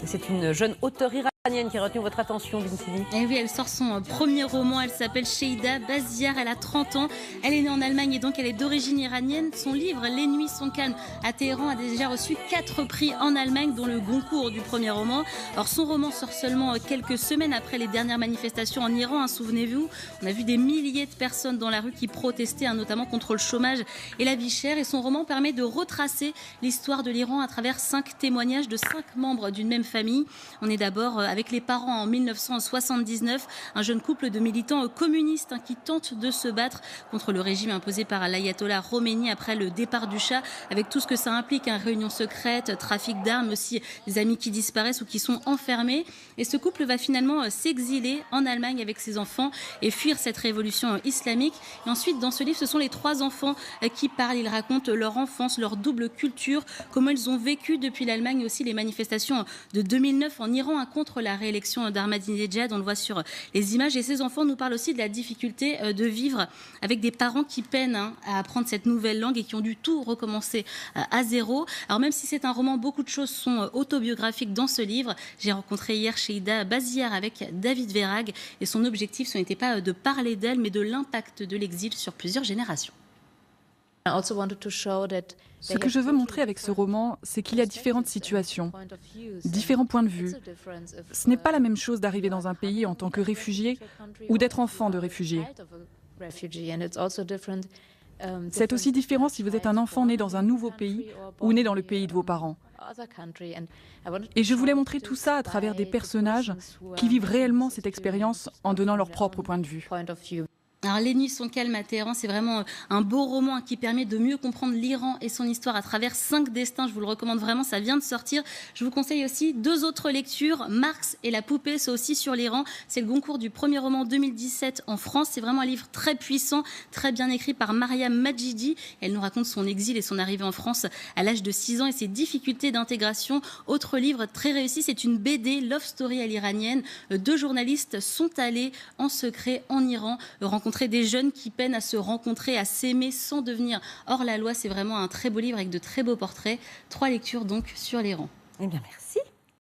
C'est une jeune auteure iranienne qui a retenu votre attention, Bintili. Et oui, elle sort son premier roman, elle s'appelle Sheida Baziar, elle a 30 ans, elle est née en Allemagne et donc elle est d'origine iranienne. Son livre, Les nuits sont calmes à Téhéran, a déjà reçu 4 prix en Allemagne, dont le Goncourt du premier roman. Alors son roman sort seulement quelques semaines après les dernières manifestations en Iran, souvenez-vous. On a vu des milliers de personnes dans la rue qui protestaient, notamment contre le chômage et la vie chère. Et son roman permet de retracer l'histoire de l'Iran à travers 5 témoignages de 5 membres d'une même famille. On est d'abord avec les parents en 1979, un jeune couple de militants communistes qui tentent de se battre contre le régime imposé par l'ayatollah Khomeini après le départ du Shah, avec tout ce que ça implique, réunions secrètes, trafic d'armes, aussi des amis qui disparaissent ou qui sont enfermés. Et ce couple va finalement s'exiler en Allemagne avec ses enfants et fuir cette révolution islamique. Et ensuite, dans ce livre, ce sont les 3 enfants qui parlent. Ils racontent leur enfance, leur double culture, comment ils ont vécu depuis l'Allemagne, aussi les manifestations de 2009 en Iran contre la réélection d'Ahmadinejad. On le voit sur les images. Et ces enfants nous parlent aussi de la difficulté de vivre avec des parents qui peinent à apprendre cette nouvelle langue et qui ont dû tout recommencer à zéro. Alors même si c'est un roman, beaucoup de choses sont autobiographiques dans ce livre. J'ai rencontré hier Sheida Baziar avec David Verhaeghe et son objectif, ce n'était pas de parler d'elle, mais de l'impact de l'exil sur plusieurs générations. Ce que je veux montrer avec ce roman, c'est qu'il y a différentes situations, différents points de vue. Ce n'est pas la même chose d'arriver dans un pays en tant que réfugié ou d'être enfant de réfugié. C'est aussi différent si vous êtes un enfant né dans un nouveau pays ou né dans le pays de vos parents. Et je voulais montrer tout ça à travers des personnages qui vivent réellement cette expérience en donnant leur propre point de vue. Alors, Les nuits sont calmes à Téhéran, c'est vraiment un beau roman qui permet de mieux comprendre l'Iran et son histoire à travers 5 destins. Je vous le recommande vraiment, ça vient de sortir. Je vous conseille aussi 2 autres lectures, Marx et la poupée, c'est aussi sur l'Iran. C'est le Goncourt du premier roman 2017 en France. C'est vraiment un livre très puissant, très bien écrit par Mariam Majidi. Elle nous raconte son exil et son arrivée en France à l'âge de 6 ans et ses difficultés d'intégration. Autre livre très réussi, c'est une BD, Love Story à l'iranienne. 2 journalistes sont allés en secret en Iran rencontrer des jeunes qui peinent à se rencontrer, à s'aimer sans devenir hors la loi. C'est vraiment un très beau livre avec de très beaux portraits. 3 lectures donc sur l'Iran. Eh bien, merci.